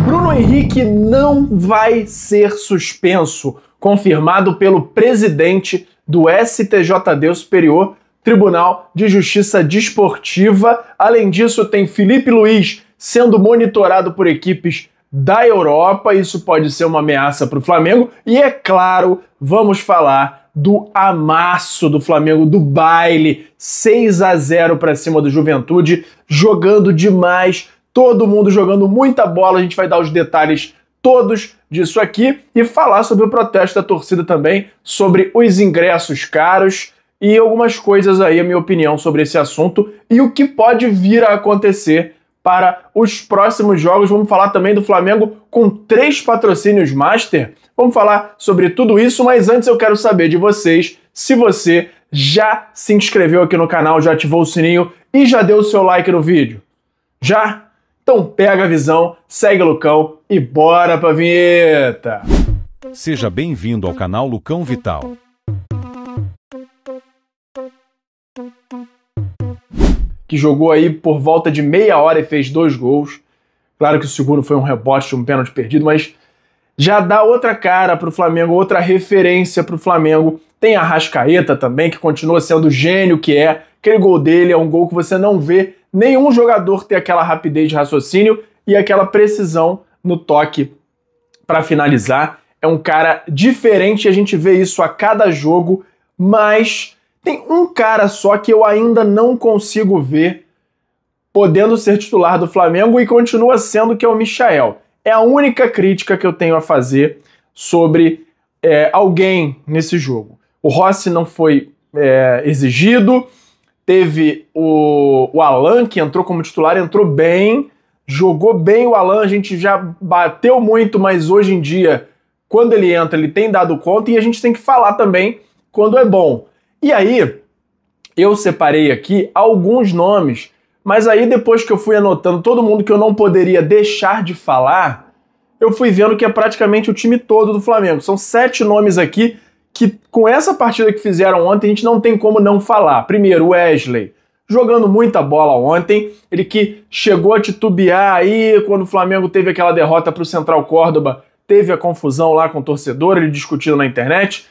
Bruno Henrique não vai ser suspenso, confirmado pelo presidente do STJD, o Superior Tribunal de Justiça Desportiva. Além disso, tem Filipe Luís sendo monitorado por equipes da Europa. Isso pode ser uma ameaça para o Flamengo. E, é claro, vamos falar do amasso do Flamengo, do baile, 6-0 para cima do Juventude, jogando demais, todo mundo jogando muita bola. A gente vai dar os detalhes todos disso aqui e falar sobre o protesto da torcida também, sobre os ingressos caros e algumas coisas aí, a minha opinião sobre esse assunto e o que pode vir a acontecer para os próximos jogos. Vamos falar também do Flamengo com 3 patrocínios Master. Vamos falar sobre tudo isso, mas antes eu quero saber de vocês se você já se inscreveu aqui no canal, já ativou o sininho e já deu o seu like no vídeo. Já? Então pega a visão, segue o Lucão e bora pra vinheta! Seja bem-vindo ao canal Lucão Vital. Que jogou aí por volta de meia hora e fez 2 gols. Claro que o segundo foi um rebote de um pênalti perdido, mas já dá outra cara pro Flamengo, outra referência pro Flamengo. Tem a Arrascaeta também, que continua sendo o gênio que é. Aquele gol dele é um gol que você não vê nenhum jogador ter aquela rapidez de raciocínio e aquela precisão no toque para finalizar. É um cara diferente, a gente vê isso a cada jogo, mas tem um cara só que eu ainda não consigo ver podendo ser titular do Flamengo e continua sendo, que é o Michael. É a única crítica que eu tenho a fazer sobre alguém nesse jogo. O Rossi não foi exigido, teve o Alan, que entrou como titular, entrou bem, jogou bem o Alan, a gente já bateu muito, mas hoje em dia, quando ele entra, ele tem dado conta e a gente tem que falar também quando é bom. E aí, eu separei aqui alguns nomes, mas aí depois que eu fui anotando todo mundo que eu não poderia deixar de falar, eu fui vendo que é praticamente o time todo do Flamengo. São 7 nomes aqui que, com essa partida que fizeram ontem, a gente não tem como não falar. Primeiro, o Wesley, jogando muita bola ontem, ele que chegou a titubear aí quando o Flamengo teve aquela derrota para o Central Córdoba, teve a confusão lá com o torcedor, ele discutindo na internet.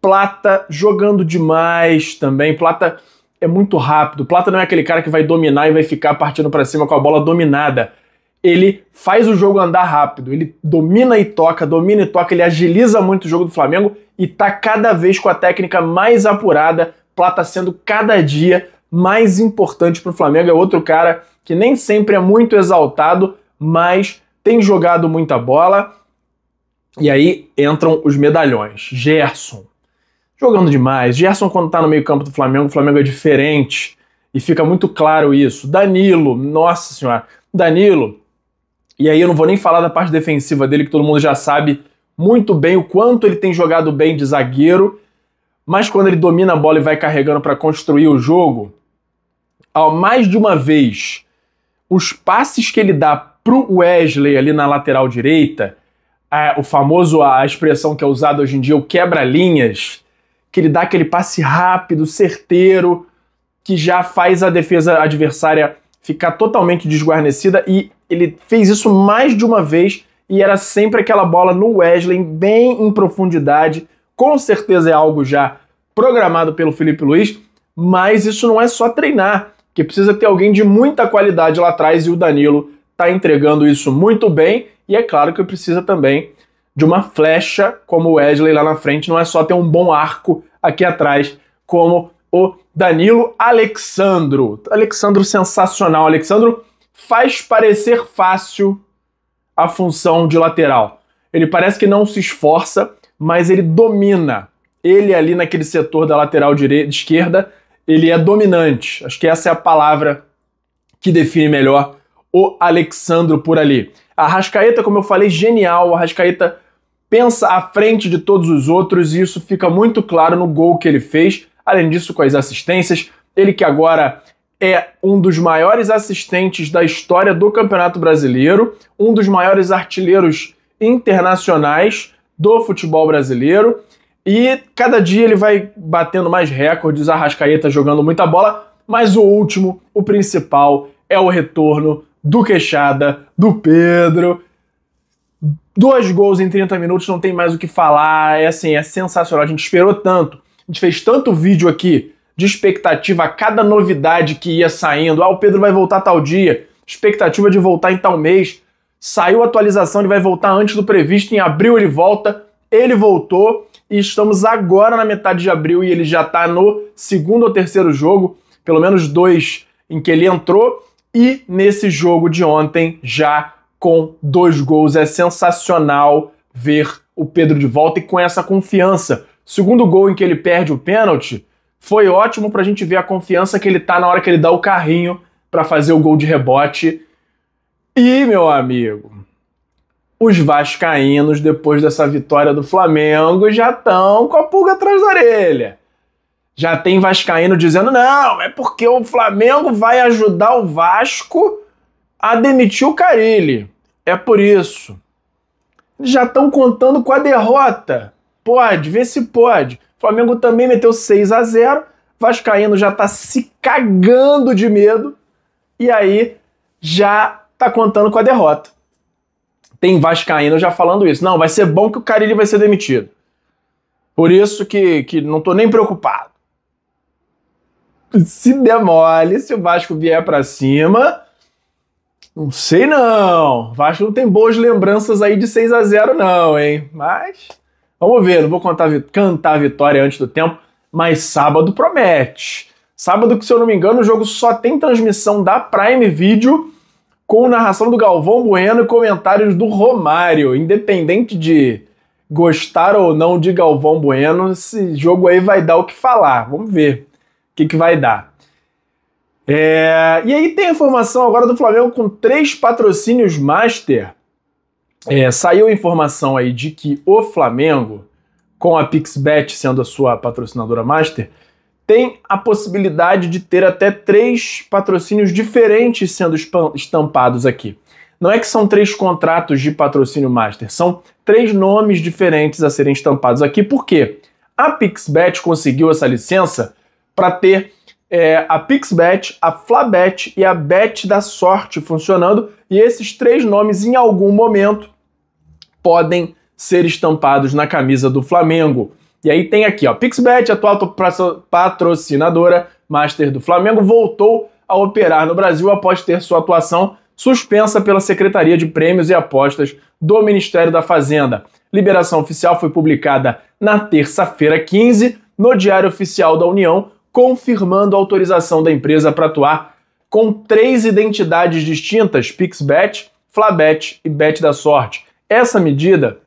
Plata jogando demais também. Plata é muito rápido. Plata não é aquele cara que vai dominar e vai ficar partindo para cima com a bola dominada. Ele faz o jogo andar rápido. Ele domina e toca, ele agiliza muito o jogo do Flamengo e tá cada vez com a técnica mais apurada. Plata sendo cada dia mais importante para o Flamengo. É outro cara que nem sempre é muito exaltado, mas tem jogado muita bola. E aí entram os medalhões. Gerson, jogando demais. Gerson, quando tá no meio campo do Flamengo, o Flamengo é diferente. E fica muito claro isso. Danilo, nossa senhora. Danilo, e aí eu não vou nem falar da parte defensiva dele, que todo mundo já sabe muito bem o quanto ele tem jogado bem de zagueiro. Mas quando ele domina a bola e vai carregando para construir o jogo, mais de uma vez, os passes que ele dá pro Wesley ali na lateral direita, a expressão que é usada hoje em dia, o quebra-linhas, que ele dá aquele passe rápido, certeiro, que já faz a defesa adversária ficar totalmente desguarnecida, e ele fez isso mais de uma vez, e era sempre aquela bola no Wesley, bem em profundidade. Com certeza é algo já programado pelo Filipe Luís, mas isso não é só treinar, que precisa ter alguém de muita qualidade lá atrás, e o Danilo está entregando isso muito bem, e é claro que precisa também de uma flecha como o Wesley lá na frente, não é só ter um bom arco aqui atrás, como o Danilo. Alexandro sensacional. Alexandro faz parecer fácil a função de lateral. Ele parece que não se esforça, mas ele domina. Ele ali naquele setor da lateral esquerda, ele é dominante. Acho que essa é a palavra que define melhor o Alexandro por ali. A Arrascaeta, como eu falei, genial. A Arrascaeta pensa à frente de todos os outros e isso fica muito claro no gol que ele fez. Além disso, com as assistências, ele que agora é um dos maiores assistentes da história do Campeonato Brasileiro, um dos maiores artilheiros internacionais do futebol brasileiro, e cada dia ele vai batendo mais recordes. A Arrascaeta jogando muita bola, mas o último, o principal, é o retorno do Queixada, do Pedro. 2 gols em 30 minutos, não tem mais o que falar, é assim, é sensacional. A gente esperou tanto, a gente fez tanto vídeo aqui de expectativa a cada novidade que ia saindo. O Pedro vai voltar tal dia, expectativa de voltar em tal mês. Saiu a atualização, ele vai voltar antes do previsto, em abril ele volta, ele voltou e estamos agora na metade de abril e ele já está no 2º ou 3º jogo, pelo menos 2 em que ele entrou, e nesse jogo de ontem já com 2 gols. É sensacional ver o Pedro de volta e com essa confiança. O 2º gol em que ele perde o pênalti foi ótimo pra gente ver a confiança que ele tá na hora que ele dá o carrinho pra fazer o gol de rebote. E, meu amigo, os vascaínos, depois dessa vitória do Flamengo, já estão com a pulga atrás da orelha. Já tem vascaíno dizendo, não, é porque o Flamengo vai ajudar o Vasco a demitir o Carille. É por isso. Eles já estão contando com a derrota. Pode, vê se pode. O Flamengo também meteu 6-0. Vascaíno já tá se cagando de medo. E aí já tá contando com a derrota. Tem vascaíno já falando isso. Não, vai ser bom que o Carille vai ser demitido. Por isso que não tô nem preocupado. Se demole, se o Vasco vier pra cima... Não sei não. O Vasco não tem boas lembranças aí de 6-0 não, hein? Mas vamos ver. Não vou cantar a vitória antes do tempo, mas sábado promete. Sábado que, se eu não me engano, o jogo só tem transmissão da Prime Video com narração do Galvão Bueno e comentários do Romário. Independente de gostar ou não de Galvão Bueno, esse jogo aí vai dar o que falar. Vamos ver o que vai dar. E aí tem a informação agora do Flamengo com 3 patrocínios Master. Saiu a informação aí de que o Flamengo, com a PixBet sendo a sua patrocinadora Master, tem a possibilidade de ter até 3 patrocínios diferentes sendo estampados aqui. Não é que são 3 contratos de patrocínio Master, são 3 nomes diferentes a serem estampados aqui. Por quê? A PixBet conseguiu essa licença para ter a PixBet, a Flabet e a Bet da Sorte funcionando, e esses 3 nomes em algum momento podem ser estampados na camisa do Flamengo. E aí tem aqui, ó, PixBet, atual patrocinadora Master do Flamengo, voltou a operar no Brasil após ter sua atuação suspensa pela Secretaria de Prêmios e Apostas do Ministério da Fazenda. Liberação oficial foi publicada na terça-feira 15 no Diário Oficial da União, confirmando a autorização da empresa para atuar com 3 identidades distintas, PixBet, Flabet e Bet da Sorte. Essa medida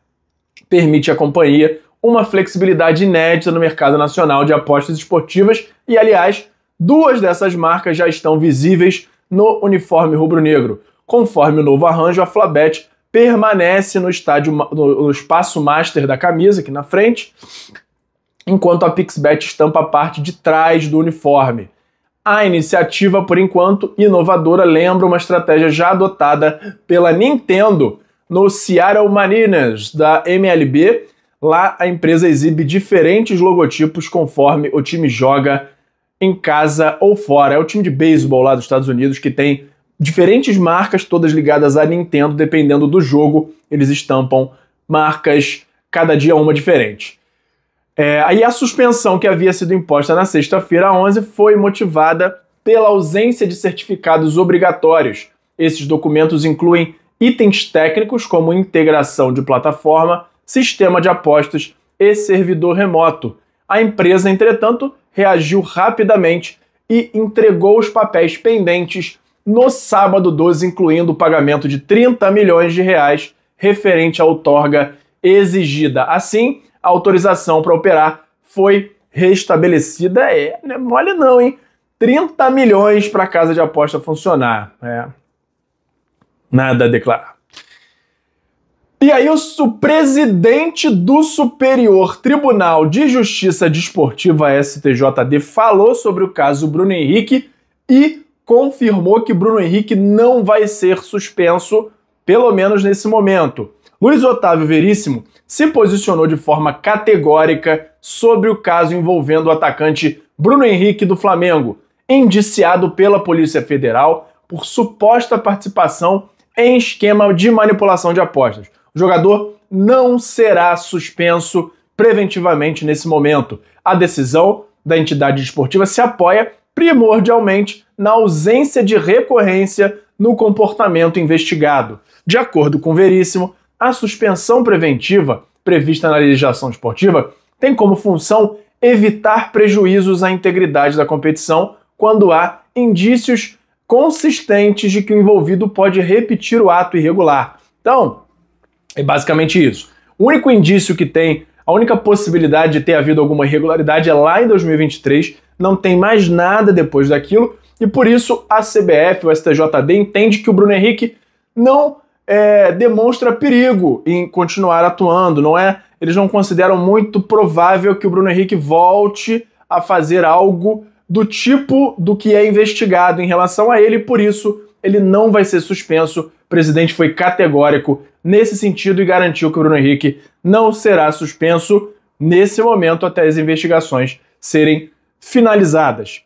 permite à companhia uma flexibilidade inédita no mercado nacional de apostas esportivas e, aliás, 2 dessas marcas já estão visíveis no uniforme rubro-negro. Conforme o novo arranjo, a Flabet permanece no espaço master da camisa, aqui na frente, enquanto a PixBet estampa a parte de trás do uniforme. A iniciativa, por enquanto, inovadora, lembra uma estratégia já adotada pela Nintendo no Seattle Mariners da MLB. Lá a empresa exibe diferentes logotipos conforme o time joga em casa ou fora. É o time de beisebol lá dos Estados Unidos que tem diferentes marcas, todas ligadas à Nintendo. Dependendo do jogo, eles estampam marcas, cada dia uma diferente. Aí a suspensão que havia sido imposta na sexta-feira 11 foi motivada pela ausência de certificados obrigatórios. Esses documentos incluem itens técnicos como integração de plataforma, sistema de apostas e servidor remoto. A empresa, entretanto, reagiu rapidamente e entregou os papéis pendentes no sábado 12, incluindo o pagamento de R$30 milhões referente à outorga exigida. Assim, a autorização para operar foi restabelecida. Não é mole não, hein? 30 milhões para a casa de aposta funcionar. Nada a declarar. E aí o presidente do Superior Tribunal de Justiça Desportiva, STJD, falou sobre o caso Bruno Henrique e confirmou que Bruno Henrique não vai ser suspenso, pelo menos nesse momento. Luiz Otávio Veríssimo se posicionou de forma categórica sobre o caso envolvendo o atacante Bruno Henrique do Flamengo, indiciado pela Polícia Federal por suposta participação em esquema de manipulação de apostas. O jogador não será suspenso preventivamente nesse momento. A decisão da entidade desportiva se apoia primordialmente na ausência de recorrência no comportamento investigado. De acordo com o Veríssimo, a suspensão preventiva prevista na legislação esportiva tem como função evitar prejuízos à integridade da competição quando há indícios consistentes de que o envolvido pode repetir o ato irregular. Então, é basicamente isso. O único indício que tem, a única possibilidade de ter havido alguma irregularidade é lá em 2023, não tem mais nada depois daquilo, e por isso a CBF, o STJD, entende que o Bruno Henrique não demonstra perigo em continuar atuando, eles não consideram muito provável que o Bruno Henrique volte a fazer algo do tipo do que é investigado em relação a ele, por isso ele não vai ser suspenso. O presidente foi categórico nesse sentido e garantiu que o Bruno Henrique não será suspenso nesse momento até as investigações serem finalizadas.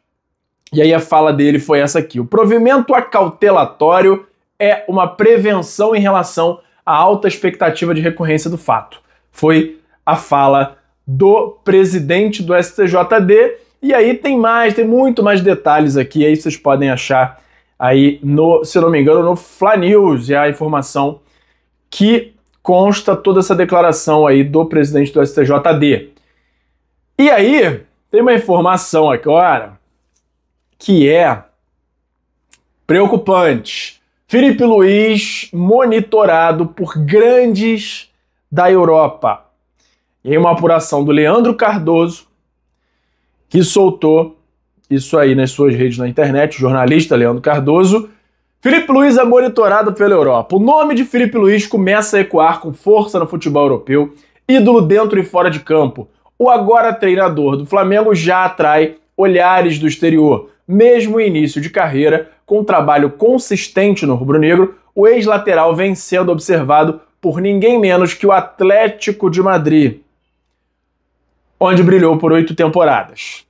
E aí a fala dele foi essa aqui: o provimento acautelatório é uma prevenção em relação à alta expectativa de recorrência do fato. Foi a fala do presidente do STJD. E aí tem muito mais detalhes aqui, aí vocês podem achar aí se eu não me engano, no Fla News, é a informação que consta toda essa declaração aí do presidente do STJD. E aí, tem uma informação agora que é preocupante. Filipe Luís monitorado por grandes da Europa. E aí uma apuração do Leandro Cardoso, que soltou isso aí nas suas redes na internet, o jornalista Leandro Cardoso. Filipe Luís é monitorado pela Europa. O nome de Filipe Luís começa a ecoar com força no futebol europeu, ídolo dentro e fora de campo. O agora treinador do Flamengo já atrai olhares do exterior. Mesmo em início de carreira, com um trabalho consistente no rubro-negro, o ex-lateral vem sendo observado por ninguém menos que o Atlético de Madrid, onde brilhou por 8 temporadas.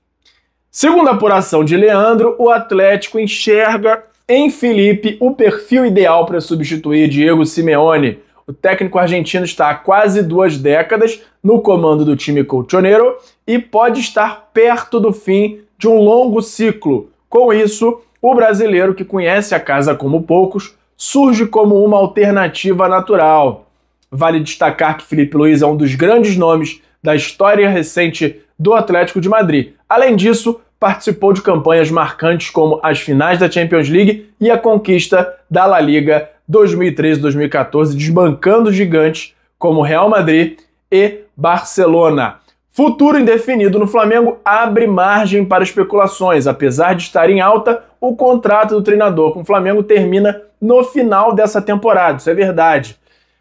Segundo a apuração de Leandro, o Atlético enxerga em Filipe o perfil ideal para substituir Diego Simeone. O técnico argentino está há quase 2 décadas no comando do time colchoneiro e pode estar perto do fim de um longo ciclo. Com isso, o brasileiro, que conhece a casa como poucos, surge como uma alternativa natural. Vale destacar que Filipe Luís é um dos grandes nomes da história recente do Atlético de Madrid. Além disso, participou de campanhas marcantes como as finais da Champions League e a conquista da La Liga 2013-2014, desbancando gigantes como Real Madrid e Barcelona. Futuro indefinido no Flamengo abre margem para especulações. Apesar de estar em alta, o contrato do treinador com o Flamengo termina no final dessa temporada. Isso é verdade.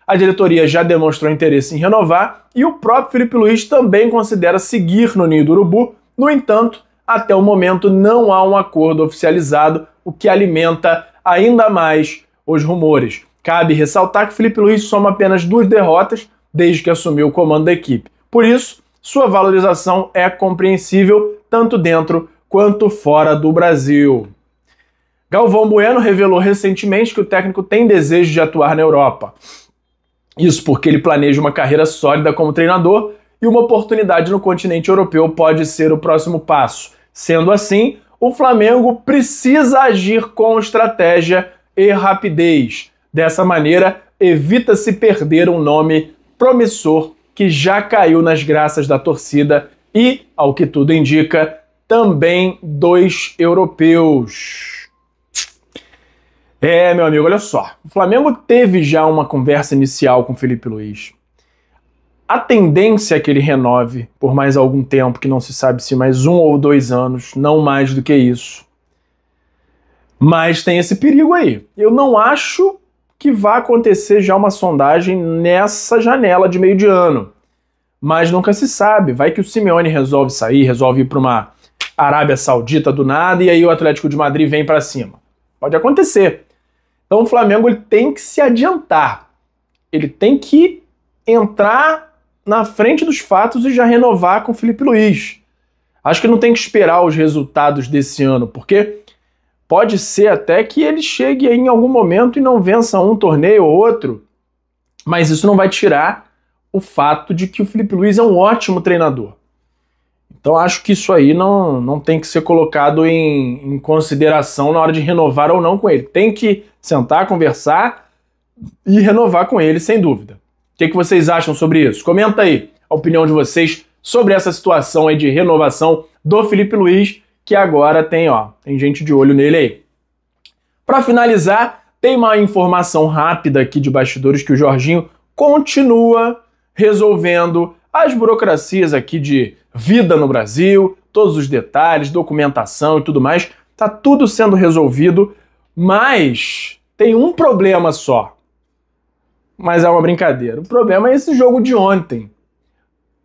A diretoria já demonstrou interesse em renovar e o próprio Filipe Luís também considera seguir no Ninho do Urubu. No entanto, até o momento não há um acordo oficializado, o que alimenta ainda mais os rumores. Cabe ressaltar que Filipe Luís soma apenas 2 derrotas desde que assumiu o comando da equipe. Por isso, sua valorização é compreensível tanto dentro quanto fora do Brasil. Galvão Bueno revelou recentemente que o técnico tem desejo de atuar na Europa. Isso porque ele planeja uma carreira sólida como treinador e uma oportunidade no continente europeu pode ser o próximo passo. Sendo assim, o Flamengo precisa agir com estratégia e rapidez. Dessa maneira, evita-se perder um nome promissor que já caiu nas graças da torcida e, ao que tudo indica, também 2 europeus. Meu amigo, olha só. O Flamengo teve já uma conversa inicial com o Filipe Luís. A tendência é que ele renove por mais algum tempo, que não se sabe se mais 1 ou 2 anos, não mais do que isso. Mas tem esse perigo aí. Eu não acho que vá acontecer já uma sondagem nessa janela de meio de ano. Mas nunca se sabe. Vai que o Simeone resolve sair, resolve ir para uma Arábia Saudita do nada e aí o Atlético de Madrid vem para cima. Pode acontecer. Então o Flamengo ele tem que se adiantar. Ele tem que entrar na frente dos fatos e já renovar com o Filipe Luís. Acho que não tem que esperar os resultados desse ano, porque pode ser até que ele chegue em algum momento e não vença um torneio ou outro Mas isso não vai tirar o fato de que o Felipe Luiz é um ótimo treinador. Então acho que isso aí não tem que ser colocado em consideração na hora de renovar ou não com ele. Tem que sentar, conversar e renovar com ele, sem dúvida. O que vocês acham sobre isso? Comenta aí a opinião de vocês sobre essa situação aí de renovação do Felipe Luiz, que agora tem gente de olho nele aí. Para finalizar, tem uma informação rápida aqui de bastidores que o Jorginho continua resolvendo as burocracias aqui de vida no Brasil, todos os detalhes, documentação e tudo mais. Tá tudo sendo resolvido, mas tem um problema só. Mas é uma brincadeira. O problema é esse jogo de ontem.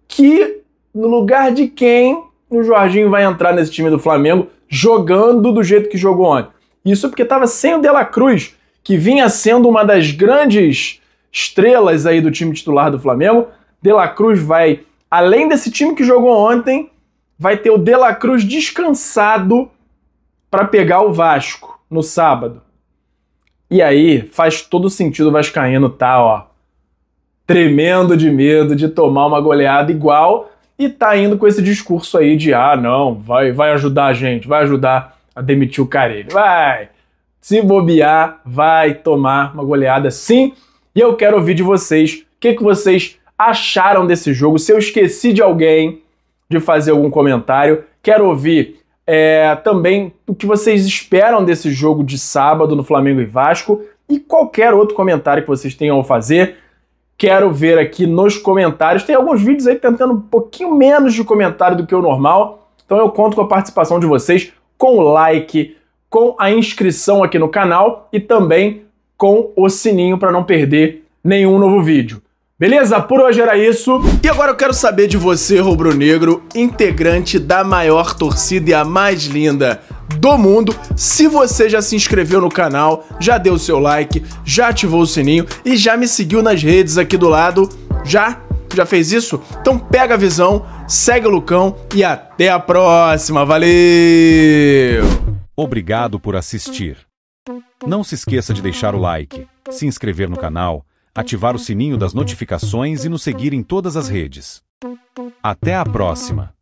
Que, no lugar de quem o Jorginho vai entrar nesse time do Flamengo jogando do jeito que jogou ontem? Isso porque estava sem o De La Cruz, que vinha sendo uma das grandes estrelas aí do time titular do Flamengo. De La Cruz vai, além desse time que jogou ontem, vai ter o De La Cruz descansado para pegar o Vasco no sábado. E aí faz todo sentido o vascaíno tá, tremendo de medo de tomar uma goleada igual e tá indo com esse discurso aí de não, vai ajudar a gente, vai ajudar a demitir o Carille. Vai! Se bobear, vai tomar uma goleada sim. E eu quero ouvir de vocês o que vocês acharam desse jogo. Se eu esqueci de alguém de fazer algum comentário, quero ouvir também o que vocês esperam desse jogo de sábado no Flamengo e Vasco e qualquer outro comentário que vocês tenham a fazer. Quero ver aqui nos comentários. Tem alguns vídeos aí tentando um pouquinho menos de comentário do que o normal, então eu conto com a participação de vocês, com o like, com a inscrição aqui no canal e também com o sininho para não perder nenhum novo vídeo. Beleza? Por hoje era isso. E agora eu quero saber de você, rubro-negro, integrante da maior torcida e a mais linda do mundo. Se você já se inscreveu no canal, já deu o seu like, já ativou o sininho e já me seguiu nas redes aqui do lado. Já fez isso? Então pega a visão, segue o Lucão e até a próxima. Valeu! Obrigado por assistir. Não se esqueça de deixar o like, se inscrever no canal, ativar o sininho das notificações e nos seguir em todas as redes. Até a próxima!